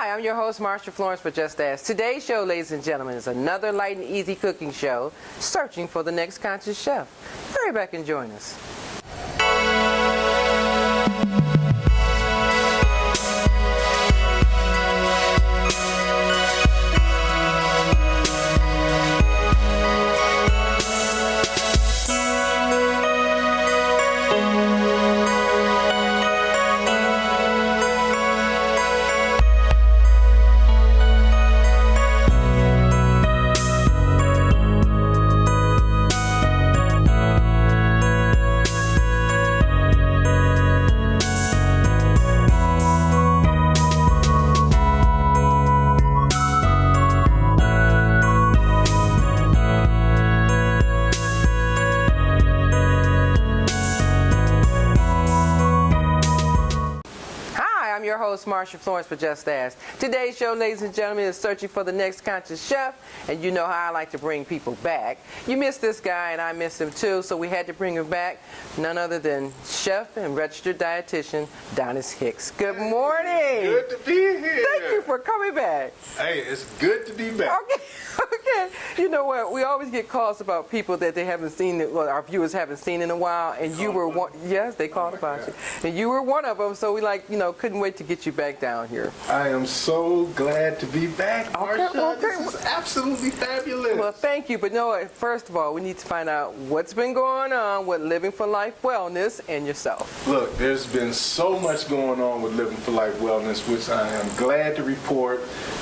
Hi, I'm your host, Marsha Florence for Just Ask. Today's show, ladies and gentlemen, is another light and easy cooking show, searching for the next conscious chef. Hurry back and join us. Marsha Florence for Just Ask. Today's show, ladies and gentlemen, is searching for the next conscious chef, and you know how I like to bring people back. You missed this guy, and I missed him too, so we had to bring him back. None other than chef and registered dietitian Doniss Hicks. Good morning. Good to be here. Thank you for coming back. Hey, it's good to be back. Okay. You know what? We always get calls about people that they haven't seen, well, our viewers haven't seen in a while, and you were one. Yes, they called about you, and you were one of them. So we couldn't wait to get you back down here. I am so glad to be back, Marsha. Okay. This is absolutely fabulous. Well, thank you. But no, first of all, we need to find out what's been going on with Living for Life Wellness and yourself. Look, there's been so much going on with Living for Life Wellness, which I am glad to report.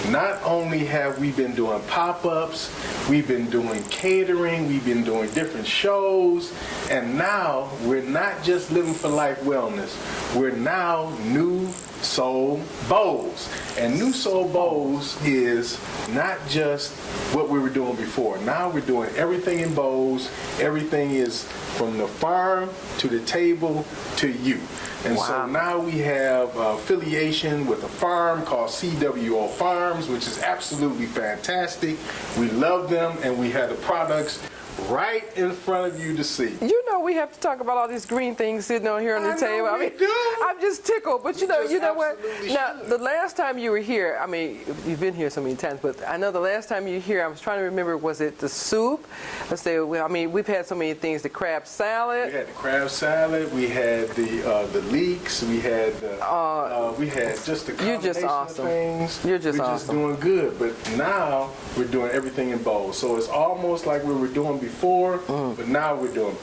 Not only have we been doing pop-ups, we've been doing catering, we've been doing different shows, and now we're not just Living for Life Wellness. We're now New Soul Bowls. And New Soul Bowls is not just what we were doing before. Now we're doing everything in bowls. Everything is from the farm to the table to you. And so now we have affiliation with a farm called CWO Farms, which is absolutely fantastic. We love them, and we have the products right in front of you to see. You know we have to talk about all these green things sitting on here on the table. I'm just tickled, but you know what? Now, the last time you were here, I mean, you've been here so many times, but I know the last time you were here, I was trying to remember, was it the soup? Let's say, I mean, we've had so many things. The crab salad. We had the crab salad. We had the leeks. We had just the combination of things. You're just awesome. We're just doing good, but now we're doing everything in bowls. So it's almost like we were doing before, but now we're doing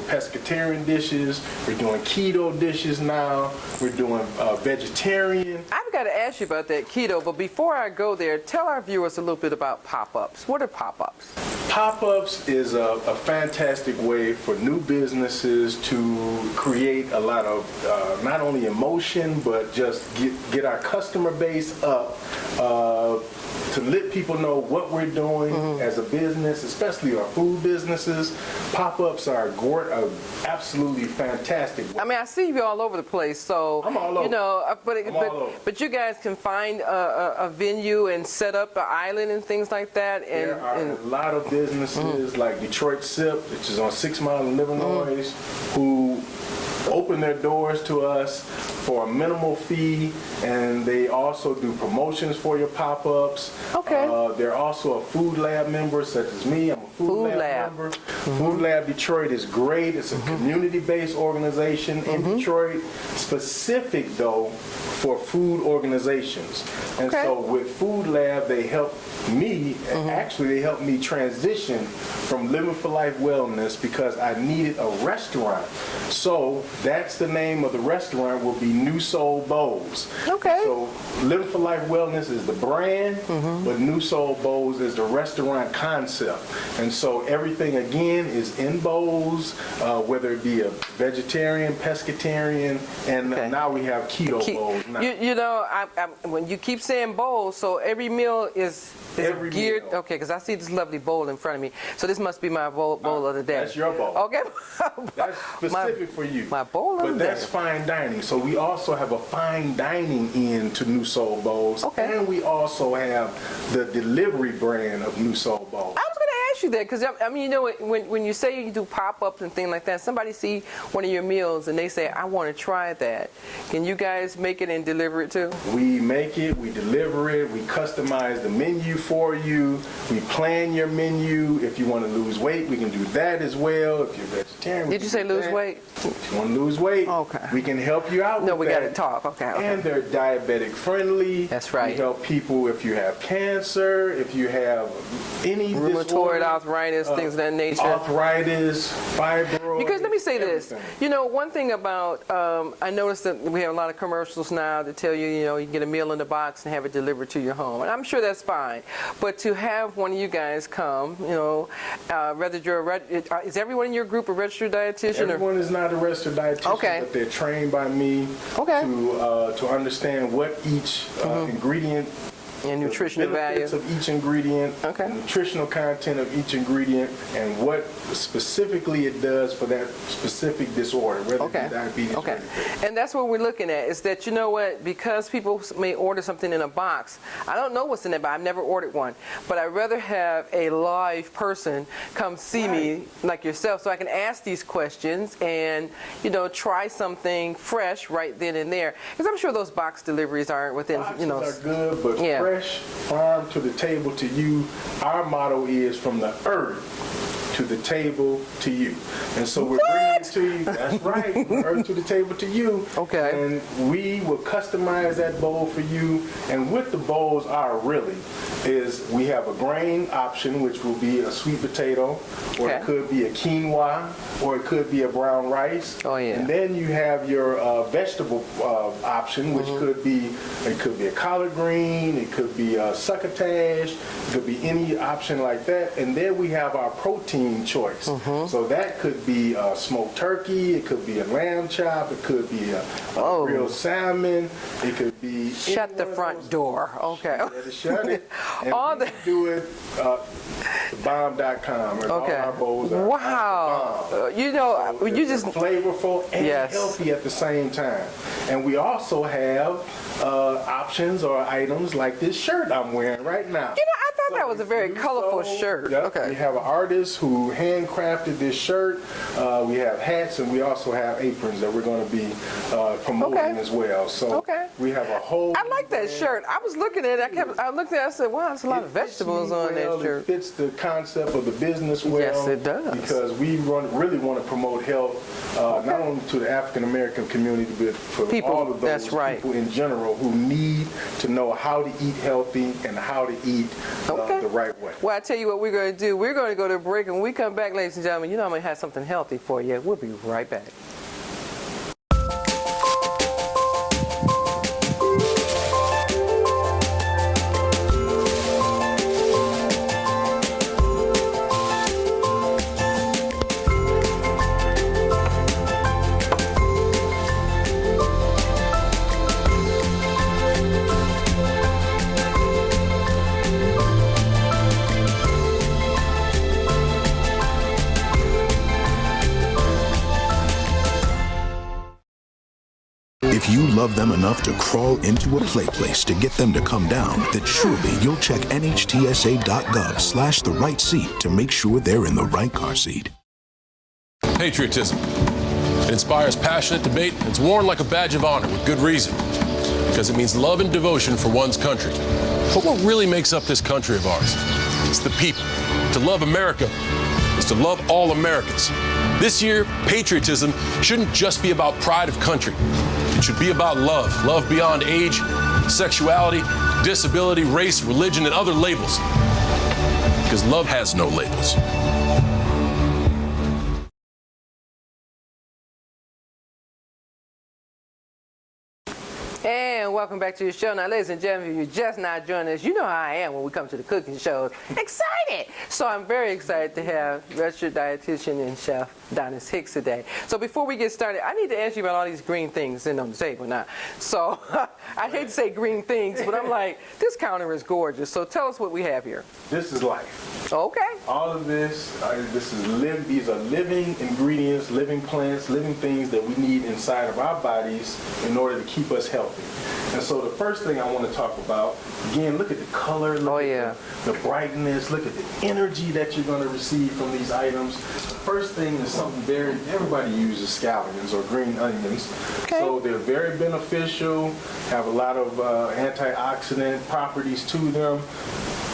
pescatarian dishes, we're doing keto dishes now, we're doing vegetarian. I've got to ask you about that keto, but before I go there, tell our viewers a little bit about pop-ups. What are pop-ups? Pop-ups is a fantastic way for new businesses to create a lot of not only emotion, but just get our customer base up, to let people know what we're doing as a business, especially our food businesses. Pop-ups are absolutely fantastic. I mean, I see you all over the place, so I'm all over. You know, but you guys can find a venue and set up an island and things like that. And there are a lot of businesses like Detroit Sip, which is on 6 Mile in Illinois, who open their doors to us for a minimal fee, and they also do promotions for your pop-ups. Okay. They're also a Food Lab member, such as me. I'm a Food Lab member. Food Lab Detroit is great. It's a community-based organization in Detroit, specific though for food organizations. And so with Food Lab, they help me, actually they helped me transition from Living for Life Wellness because I needed a restaurant. So that's the name of the restaurant, will be New Soul Bowls. Okay. So Living for Life Wellness is the brand, but New Soul Bowls is the restaurant concept. And so everything again is in bowls, whether it be a vegetarian, pescatarian, and now we have keto bowls. Now. You know, when you keep saying bowls, so every meal is every geared. Meal. Okay, because I see this lovely bowl in front of me. So this must be my bowl of the day. That's your bowl. Okay. That's specific for you. My bowl of the day. But that's fine dining. So we also have a fine dining end to New Soul Bowls. Okay. And we also have the delivery brand of New Soul Bowls. I was going to ask you that because I mean, you know, when you say you do pop-ups and things like that, somebody see one of your meals and they say, I want to try that. Can you guys make it and deliver it too? We make it, we deliver it, we customize the menu for you, we plan your menu. If you want to lose weight, we can do that as well. If you're vegetarian, did you say lose weight? If you want to lose weight, okay, we can help you out with that. No, we got to talk. Okay. And they're diabetic friendly. That's right. We help people if you have cancer, if you have any rheumatoid disorder, arthritis, things of that nature. Arthritis, fibroids. Because let me say everything. this, you know, one thing about, I noticed that we have a lot of commercials now that tell you, you know, you get a meal in the box and have it delivered to your home. And I'm sure that's fine. But to have one of you guys come, you know, whether you're is everyone in your group a registered dietitian? Everyone is not a registered dietitian, okay, but they're trained by me to understand what each ingredient and nutritional value of each ingredient, nutritional content of each ingredient, and what specifically it does for that specific disorder, whether it's diabetes or anything. And that's what we're looking at, is that, you know what, because people may order something in a box, I don't know what's in it, but I've never ordered one, but I'd rather have a live person come see me, like yourself, so I can ask these questions and, you know, try something fresh right then and there. Because I'm sure those box deliveries aren't within, you know. Boxes are good, but fresh, farm to the table to you. Our motto is from the earth to the table to you. And so we're bringing it to you. That's right. From the earth to the table to you. Okay. And we will customize that bowl for you. And what the bowls are really is we have a grain option, which will be a sweet potato, or it could be a quinoa, or it could be a brown rice. Oh, yeah. And then you have your vegetable option, which could be a collard green, it could be a succotash, it could be any option like that. And then we have our protein choice. So that could be smoked turkey, it could be a lamb chop, it could be a grilled salmon, it could be... Shut the front door. Okay. Shut it. And all we do it bomb.com. All our bowls are wow. You know, so you just... flavorful and healthy at the same time. And we also have options or items like this shirt I'm wearing right now. You know, I thought that was a very colorful shirt. Yep. We have an artist who handcrafted this shirt. We have hats, and we also have aprons that we're going to be promoting as well. So we have a whole... I like that shirt. I was looking at it. I looked at it. I said, wow, there's a lot of vegetables on that shirt. It fits the concept of the business well. Yes, it does. Because we really want to promote health, not only to the African American community, but for all of those people in general who need to know how to eat healthy and how to eat the right way. Well, I tell you what we're going to do. We're going to go to a break, and when we come back, ladies and gentlemen, you know I'm going to have something healthy for you. We'll be right back. If you love them enough to crawl into a play place to get them to come down, then surely you'll check nhtsa.gov/the right seat to make sure they're in the right car seat. Patriotism. It inspires passionate debate, and it's worn like a badge of honor with good reason, because it means love and devotion for one's country. But what really makes up this country of ours? It's the people. To love America is to love all Americans. This year, patriotism shouldn't just be about pride of country. It should be about love. Love beyond age, sexuality, disability, race, religion, and other labels. Because love has no labels. And welcome back to the show. Now, ladies and gentlemen, if you're just not joining us, you know how I am when we come to the cooking shows. Excited! So I'm very excited to have registered dietitian and chef Doniss Hicks today. So before we get started, I need to ask you about all these green things sitting on the table now. So I hate to say green things, but I'm like, this counter is gorgeous. So tell us what we have here. This is life. Okay. All of this, these are living ingredients, living plants, living things that we need inside of our bodies in order to keep us healthy. And so the first thing I want to talk about, again, look at the color, look at the brightness, look at the energy that you're going to receive from these items. The first thing is something everybody uses scallions or green onions. Okay. So they're very beneficial, have a lot of antioxidant properties to them.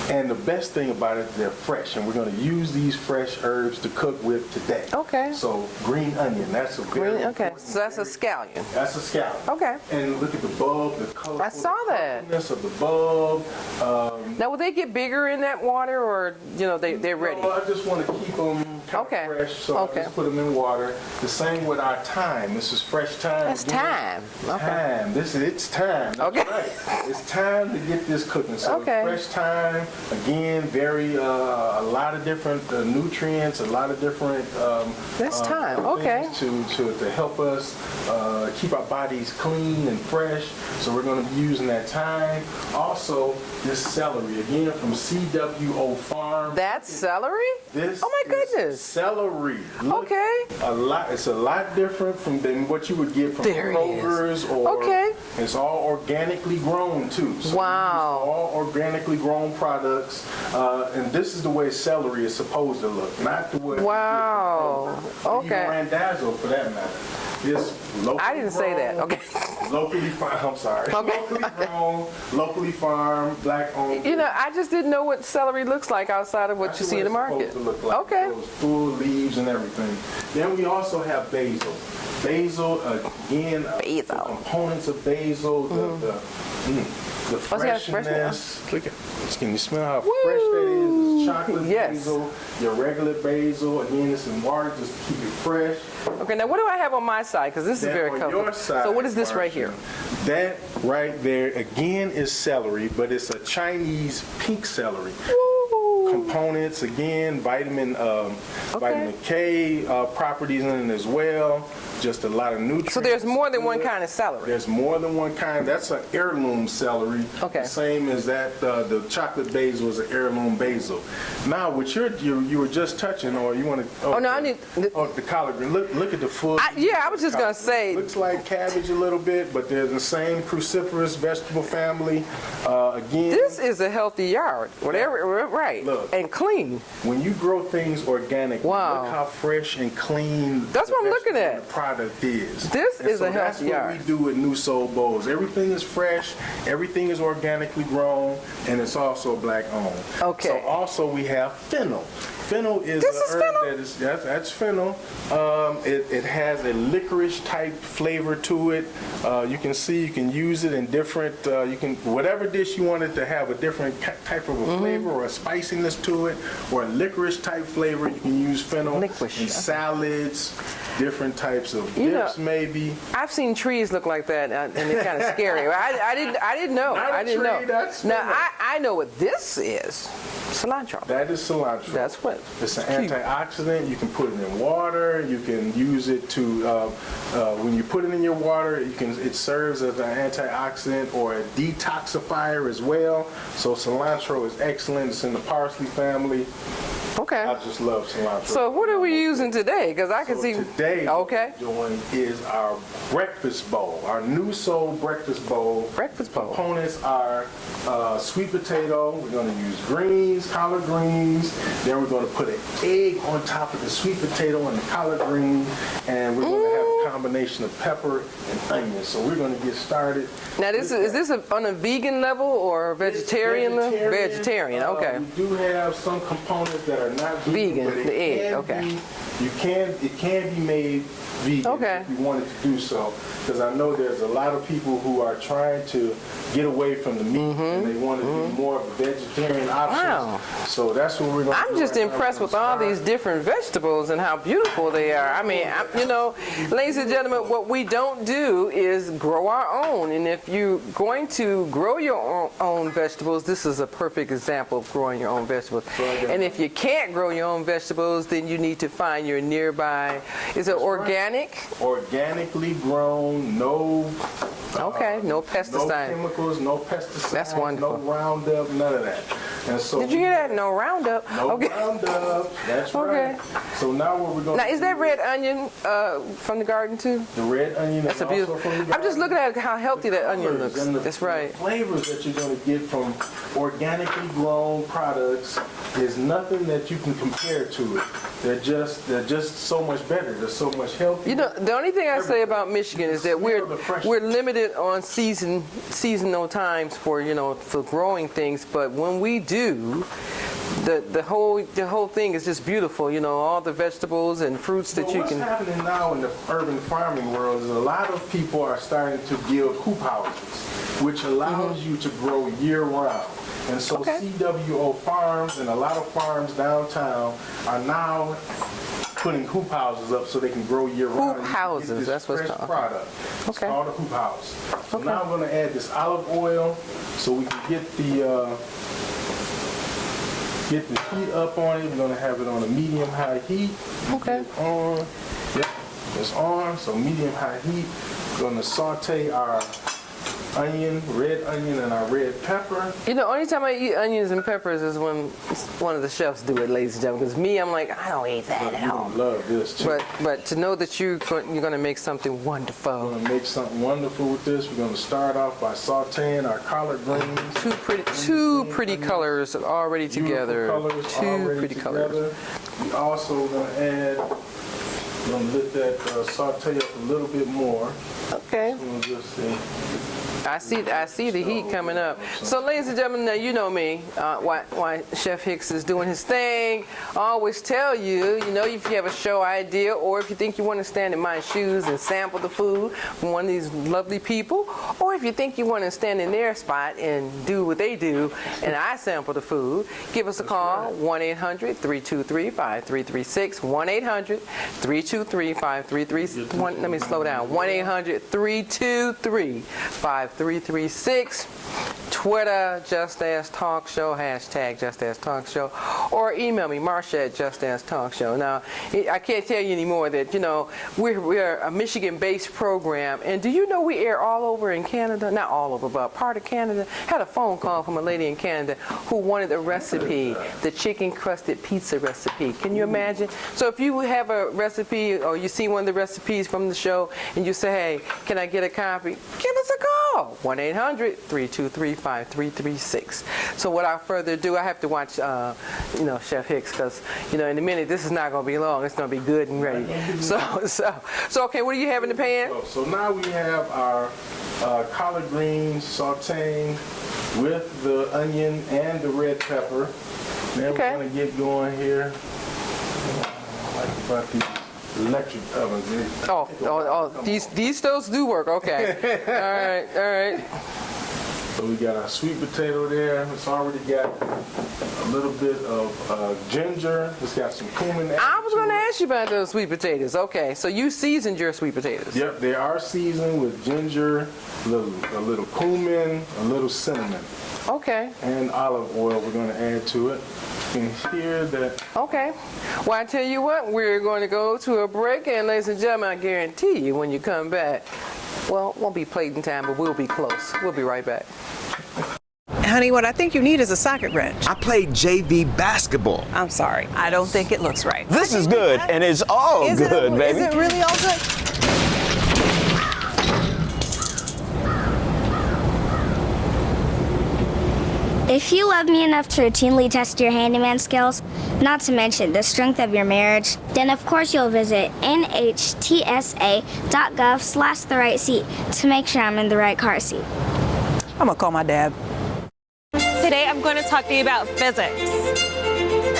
And the best thing about it, they're fresh, and we're going to use these fresh herbs to cook with today. Okay. So green onion, that's a very important. So that's a scallion. That's a scallion. Okay. And look at the bulb, the colorful I saw that. of the bulb. Now, will they get bigger in that water, or they're ready? No, I just want to keep them kind of fresh, so I just put them in water. The same with our thyme. This is fresh thyme. That's thyme. Thyme. It's time. That's right. It's time to get this cooking. So fresh thyme. Again, a lot of different nutrients, a lot of different that's time. Okay. To help us keep our bodies clean and fresh. So we're going to be using that thyme. Also, this celery, again from CWO Farm. That's celery? This oh my goodness. Celery. Look, it's a lot different than what you would get from Kroger's it's all organically grown too. So wow. All organically grown products. And this is the way celery is supposed to look, not the way wow. Even Randazzo for that matter. It's locally I didn't say that. Okay. Locally farmed. I'm sorry. Locally grown, locally farmed, black owned. I just didn't know what celery looks like outside of what you see in the market. To look like. Okay. Those full leaves and everything. Then we also have basil. Basil, again, the components of basil, the freshness. Look at, can you smell how fresh that is? It's chocolate basil, your regular basil. Again, it's in water just to keep it fresh. Okay, now what do I have on my side? Because this is very colorful. Your side, so what is this right here? That right there, again, is celery, but it's a Chinese pink celery. Components, again, vitamin K properties in it as well. Just a lot of nutrients. So there's more than one kind of celery. There's more than one kind. That's an heirloom celery. Okay. The same as that. The chocolate basil is an heirloom basil. Now, what you were just touching, or you want to? I need. The collard green. Look at the full. I was just gonna say. Looks like cabbage a little bit, but they're the same cruciferous vegetable family. Again. This is a healthy yard. Whatever. Right. Look. And clean. When you grow things organic, look how fresh and clean. That's what I'm looking at. The product is. This is a healthy yard. That's what we do with New Soul Bowls. Everything is fresh, everything is organically grown, and it's also black owned. Okay. So also we have fennel. Fennel is an herb that's fennel. It has a licorice type flavor to it. You can see you can use it in different. Whatever dish you want it to have a different type of a flavor or a spiciness to it, or a licorice type flavor. You can use fennel in salads, different types of dips maybe. I've seen trees look like that, and they're kind of scary. I didn't know. I didn't know. Now I know what this is. Cilantro. That is cilantro. That's what. It's an antioxidant. You can put it in water. You can use it to when you put it in your water. It serves as an antioxidant or a detoxifier as well. So cilantro is excellent. It's in the parsley family. Okay. I just love cilantro. So what are we using today? Because I can see. Today, what we're doing is our breakfast bowl, our New Soul breakfast bowl. Breakfast bowl. Components are sweet potato. We're going to use greens, collard greens. Then we're going to put an egg on top of the sweet potato and the collard greens, and we're going to have a combination of pepper and onions. So we're going to get started. Now, is this on a vegan level or vegetarian level? Vegetarian. Okay. We do have some components that are not vegan. But the egg. It can be made vegan if you wanted to do so. Because I know there's a lot of people who are trying to get away from the meat and they want to do more of a vegetarian option. Wow. So that's what we're going to do. I'm just impressed with all these different vegetables and how beautiful they are. I mean, ladies and gentlemen, what we don't do is grow our own. And if you're going to grow your own vegetables, this is a perfect example of growing your own vegetables. And if you can't grow your own vegetables, then you need to find your nearby. Is it organic? Organically grown, no. No pesticides. No chemicals, no pesticides. That's wonderful. No Roundup, none of that. And so did you hear that? No Roundup. No Roundup. That's right. So now what we're going to do. Now, is that red onion from the garden too? The red onion is also from the garden. I'm just looking at how healthy that onion looks. That's right. The flavors that you're going to get from organically grown products is nothing that you can compare to it. They're just so much better. They're so much healthier. You know, the only thing I say about Michigan is that we're limited on seasonal times for for growing things, but when we do, the whole thing is just beautiful. All the vegetables and fruits that you can. What's happening now in the urban farming world is a lot of people are starting to build hoop houses, which allows you to grow year round. And so CWO farms and a lot of farms downtown are now putting hoop houses up so they can grow year round. Hoop houses, that's what's called. Product. It's called a hoop house. So now I'm going to add this olive oil so we can get the heat up on it. We're going to have it on a medium-high heat. Okay. On. Yep, it's on. So medium-high heat. We're going to saute our red onion and our red pepper. Only time I eat onions and peppers is when one of the chefs do it, ladies and gentlemen. Because me, I'm like, I don't eat that at all. I love this too. But to know that you're going to make something wonderful. We're going to make something wonderful with this. We're going to start off by sauteing our collard greens. Two pretty colors already together. Two pretty colors. We also going to add. We're going to let that saute up a little bit more. Okay. So we'll just see. I see the heat coming up. So, ladies and gentlemen, now you know me. Why Chef Hicks is doing his thing. I always tell you, if you have a show idea or if you think you want to stand in my shoes and sample the food from one of these lovely people, or if you think you want to stand in their spot and do what they do and I sample the food, give us a call, 1-800-323-5336, 1-800-323-5336. Let me slow down, 1-800-323-5336. Twitter, Just Ask Talk Show, hashtag Just Ask Talk Show, or email me, Marsha at Just Ask Talk Show. Now, I can't tell you anymore that, we're a Michigan-based program, and do you know we air all over in Canada? Not all over, but part of Canada. Had a phone call from a lady in Canada who wanted a recipe, the chicken-crusted pizza recipe. Can you imagine? So if you have a recipe or you see one of the recipes from the show and you say, hey, can I get a copy? Give us a call. 1-800-323-5336. So without further ado, I have to watch, Chef Hicks, because, in a minute, this is not going to be long. It's going to be good and ready. So, okay, what do you have in the pan? So now we have our collard greens sauteing with the onion and the red pepper. Then we're going to get going here. I like about these electric ovens. These stoves do work. Okay. All right. So we got our sweet potato there. It's already got a little bit of ginger. It's got some cumin. I was going to ask you about those sweet potatoes. Okay, so you seasoned your sweet potatoes. Yep, they are seasoned with ginger, a little cumin, a little cinnamon. Okay. And olive oil we're going to add to it. You can hear that. Okay. Well, I tell you what, we're going to go to a break, and ladies and gentlemen, I guarantee you when you come back, well, it won't be plating time, but we'll be close. We'll be right back. Honey, what I think you need is a socket wrench. I played JV basketball. I'm sorry. I don't think it looks right. This is good, and it's all good, baby. Is it really all good? If you love me enough to routinely test your handyman skills, not to mention the strength of your marriage, then of course you'll visit nhtsa.gov/therightseat to make sure I'm in the right car seat. I'm gonna call my dad. Today I'm going to talk to you about physics.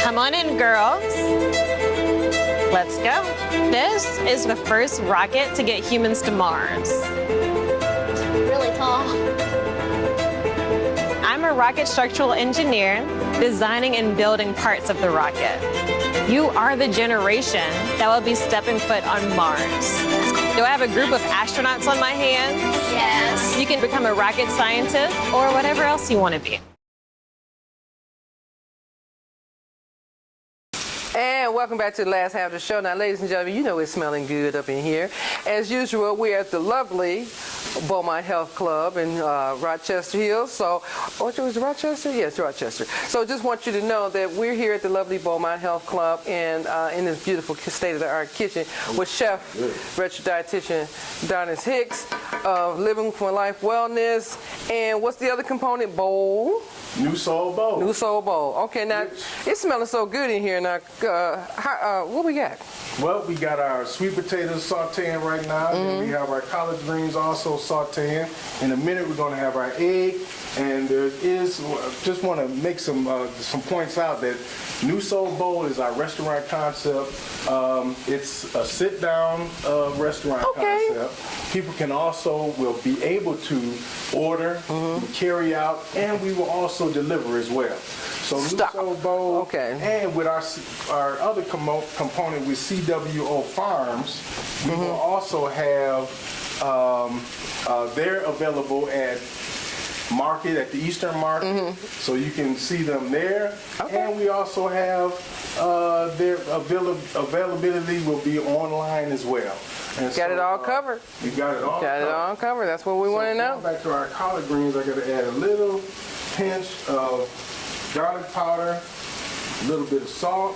Come on in, girls. Let's go. This is the first rocket to get humans to Mars. Really tall. I'm a rocket structural engineer, designing and building parts of the rocket. You are the generation that will be stepping foot on Mars. Do I have a group of astronauts on my hands? Yes. You can become a rocket scientist or whatever else you want to be. And welcome back to the last half of the show. Now, ladies and gentlemen, you know it's smelling good up in here. As usual, we're at the lovely Beaumont Health Club in Rochester Hills. So, was it Rochester? Yes, Rochester. So just want you to know that we're here at the lovely Beaumont Health Club and in this beautiful state-of-the-art kitchen with Chef, registered dietitian Doniss Hicks of Living for Life Wellness. And what's the other component? Bowl? New Soul Bowl. New Soul Bowl. Okay, now it's smelling so good in here. Now, what we got? Well, we got our sweet potatoes sauteing right now. And we have our collard greens also sauteing. In a minute, we're going to have our egg. And there is, just want to make some points out that New Soul Bowl is our restaurant concept. It's a sit-down restaurant concept. People can will be able to order, carry out, and we will also deliver as well. So New Soul Bowl, and with our other component with CWO Farms, we will also have, they're available at the Eastern Market, so you can see them there. And we also have their availability will be online as well. And got it all covered. We got it all covered. Got it all covered. That's what we want to know. Back to our collard greens, I got to add a little pinch of garlic powder, a little bit of salt.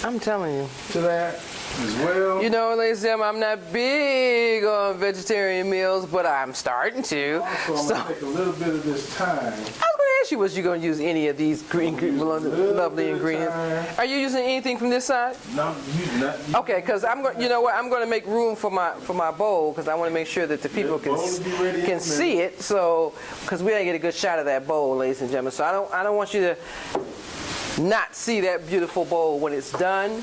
I'm telling you. To that as well. You know, ladies and gentlemen, I'm not big on vegetarian meals, but I'm starting to. Also, I'm going to take a little bit of this thyme. I was going to ask you, was you going to use any of these lovely ingredients? Are you using anything from this side? No, nothing. Okay, because I'm going. You know what? I'm going to make room for my bowl because I want to make sure that the people can see it. So, because we didn't get a good shot of that bowl, ladies and gentlemen. So I don't want you to not see that beautiful bowl when it's done.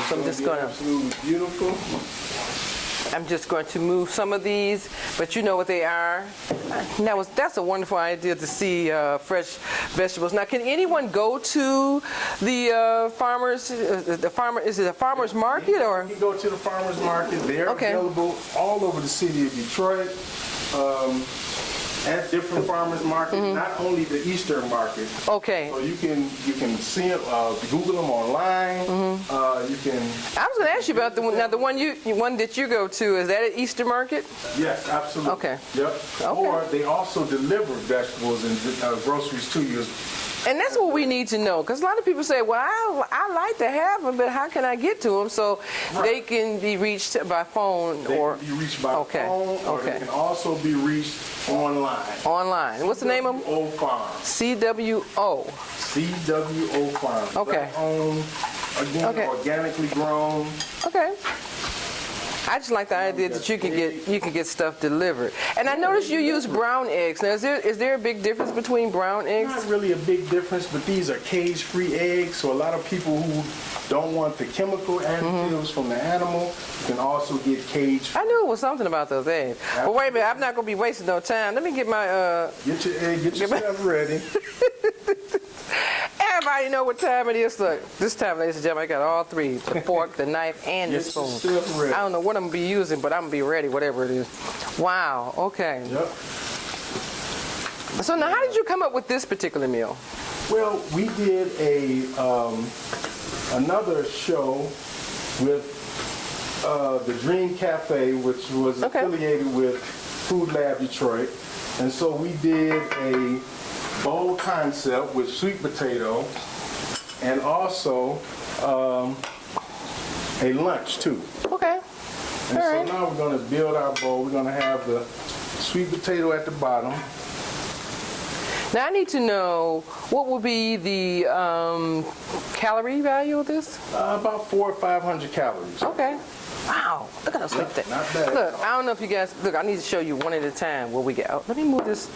So I'm just going to. Absolutely beautiful. I'm just going to move some of these, but you know what they are. That's a wonderful idea to see fresh vegetables. Now, can anyone go to the farmers? Is it a farmers market or? You can go to the farmers market. They're available all over the city of Detroit. At different farmers markets, not only the Eastern market. Okay. So you can see it, Google them online. You can. I was going to ask you about the one that you go to. Is that at Eastern Market? Yes, absolutely. Okay. Yep. Okay. Or they also deliver vegetables and groceries to you. And that's what we need to know, because a lot of people say, well, I like to have them, but how can I get to them? So they can be reached by phone or... They can be reached by phone, or they can also be reached online. Online. What's the name of them? CWO Farms. CWO. CWO Farms. Okay. Owned, again, organically grown. Okay. I just like the idea that you can get stuff delivered. And I noticed you use brown eggs. Now, is there a big difference between brown eggs? Not really a big difference, but these are cage-free eggs. So a lot of people who don't want the chemical additives from the animal can also get cage-free. I knew it was something about those eggs. But wait a minute, I'm not going to be wasting no time. Let me get my... Get your egg, get yourself ready. Everybody know what time it is. Look, this time, ladies and gentlemen, I got all three: the fork, the knife, and the spoon. I don't know what I'm gonna be using, but I'm gonna be ready, whatever it is. Wow. Okay. Yep. So now, how did you come up with this particular meal? Well, we did another show with the Dream Cafe, which was affiliated with Food Lab Detroit, and so we did a bowl concept with sweet potato and also a lunch too. Okay. And so now we're going to build our bowl. We're going to have the sweet potato at the bottom. Now I need to know what will be the calorie value of this? About 400 or 500 calories. Okay. Wow, look at those sweet potatoes. Not bad. Look, I don't know if you guys, look, I need to show you one at a time what we get. Oh, let me move this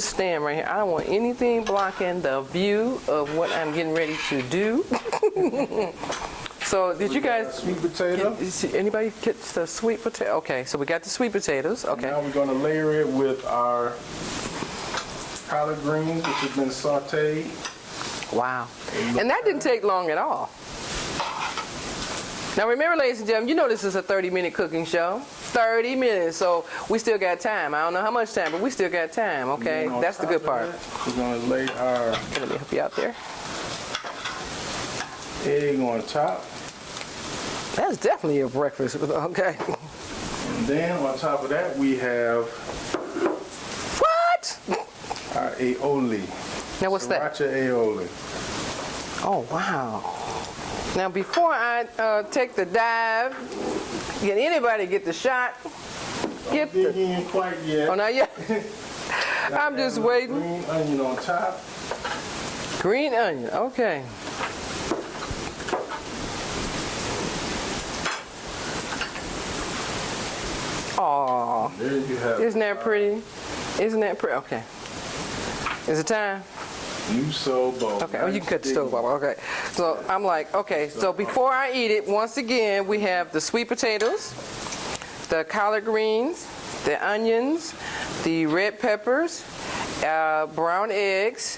stand right here. I don't want anything blocking the view of what I'm getting ready to do. So did you guys, sweet potato? Anybody get the sweet potato? Okay, so we got the sweet potatoes. Okay. Now we're going to layer it with our collard greens, which has been sauteed. Wow. And that didn't take long at all. Now remember, ladies and gentlemen, you know this is a 30-minute cooking show. 30 minutes. So we still got time. I don't know how much time, but we still got time. Okay, that's the good part. We're gonna lay our Let me help you out there. egg on top. That's definitely a breakfast. Okay. And then on top of that, we have What? our aioli. Now what's that? Sriracha aioli. Oh, wow. Now, before I take the dive, can anybody get the shot? Don't dig in quite yet. Oh, not yet. I'm just waiting. Green onion on top. Green onion, okay. Oh, There you have isn't that pretty? Isn't that pretty? Okay. Is it time? Nuso bowl. Okay, oh, you can cut the stove off. Okay. So I'm like, okay, so before I eat it, once again, we have the sweet potatoes, the collard greens, the onions, the red peppers, brown eggs,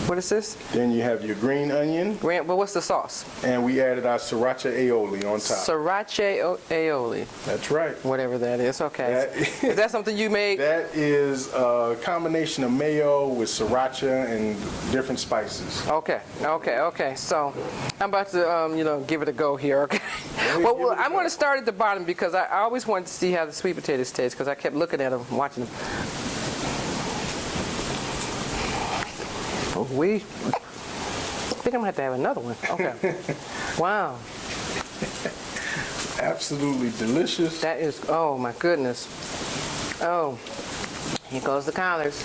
what is this? Then you have your green onion, Well, what's the sauce? and we added our sriracha aioli on top. Sriracha aioli, That's right. whatever that is. Okay. That- Is that something you made? That is a combination of mayo with sriracha and different spices. Okay, okay, okay. So I'm about to, give it a go here. Okay. Well, I'm going to start at the bottom because I always wanted to see how the sweet potatoes taste because I kept looking at them, watching them. Oh, I think I'm going to have another one. Okay. Wow. Absolutely delicious. That is, oh my goodness. Oh, here goes the collards.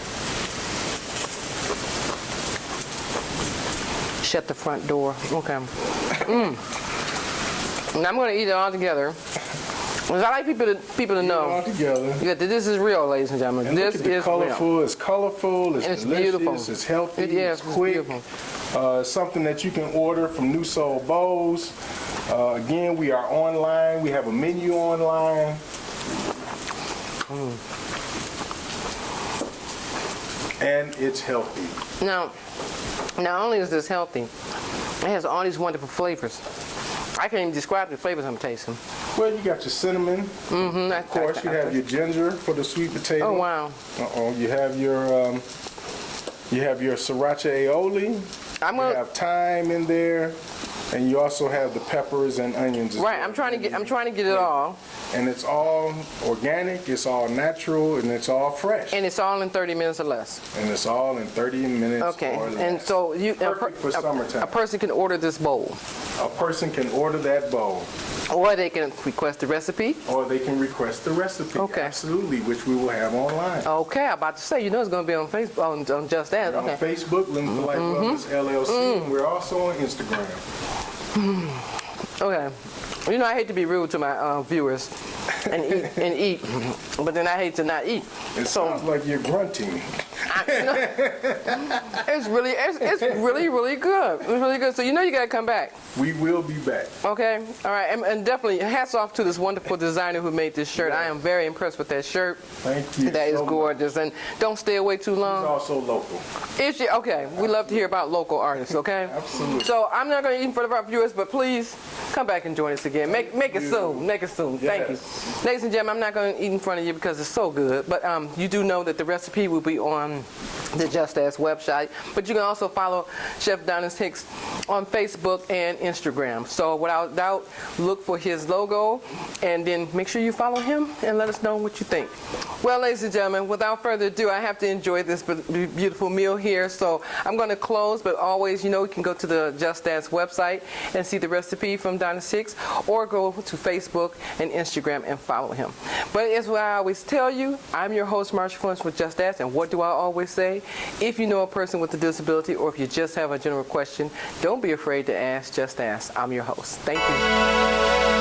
Shut the front door. Okay. And I'm going to eat it all together. Because I like people to All know together. that this is real, ladies and gentlemen. And This look at the is colorful. real. It's colorful. It's, And it's delicious. beautiful. It's healthy. Yes, it's it's quick. beautiful. Something that you can order from New Soul Bowls. Again, we are online. We have a menu online. And it's healthy. Now, not only is this healthy, it has all these wonderful flavors. I can't even describe the flavors I'm tasting. Well, you got your cinnamon. Mm-hmm. Of course, you have your ginger for the sweet potato. Oh, wow. You have your sriracha aioli. I'm You gonna, have thyme in there, and you also have the peppers and onions. as right, well. I'm trying to get it all. And it's all organic, it's all natural, and it's all fresh. And it's all in 30 minutes or less. And it's all in 30 minutes Okay. or less. And so Perfect for summertime. a person can order this bowl, A person can order that bowl, or they can request the recipe. or they can request the recipe. Okay. Absolutely, which we will have online. Okay, I'm about to say, it's going to be on Facebook, on Just Dance. We're on Okay. Facebook, Living for Life Wellness LLC, and we're also on Instagram. Okay. I hate to be rude to my viewers and eat, but then I hate to not eat. It So sounds like you're grunting. it's really really good. It's really good. So you got to come back. We will be back. Okay. All right. And definitely hats off to this wonderful designer who made this shirt. I am very impressed with that shirt. Thank you. That is so much. gorgeous. And don't stay away too It's long. also local. Is she? Okay. We love to hear about local artists, okay? Absolutely. So I'm not going to eat in front of our viewers, but please come back and join us again. Make it soon. Make it soon. Thank you. Yes. Ladies and gentlemen, I'm not going to eat in front of you because it's so good, but you do know that the recipe will be on the Just Ask website. But you can also follow Chef Doniss Hicks on Facebook and Instagram. So without doubt, look for his logo and then make sure you follow him and let us know what you think. Well, ladies and gentlemen, without further ado, I have to enjoy this beautiful meal here. So I'm going to close, but always, you can go to the Just Dance website and see the recipe from Doniss Hicks, or go to Facebook and Instagram and follow him. But as I always tell you, I'm your host, Marsha Florence with Just Ask, and what do I always say? If you know a person with a disability, or if you just have a general question, don't be afraid to ask. Just ask. I'm your host. Thank you.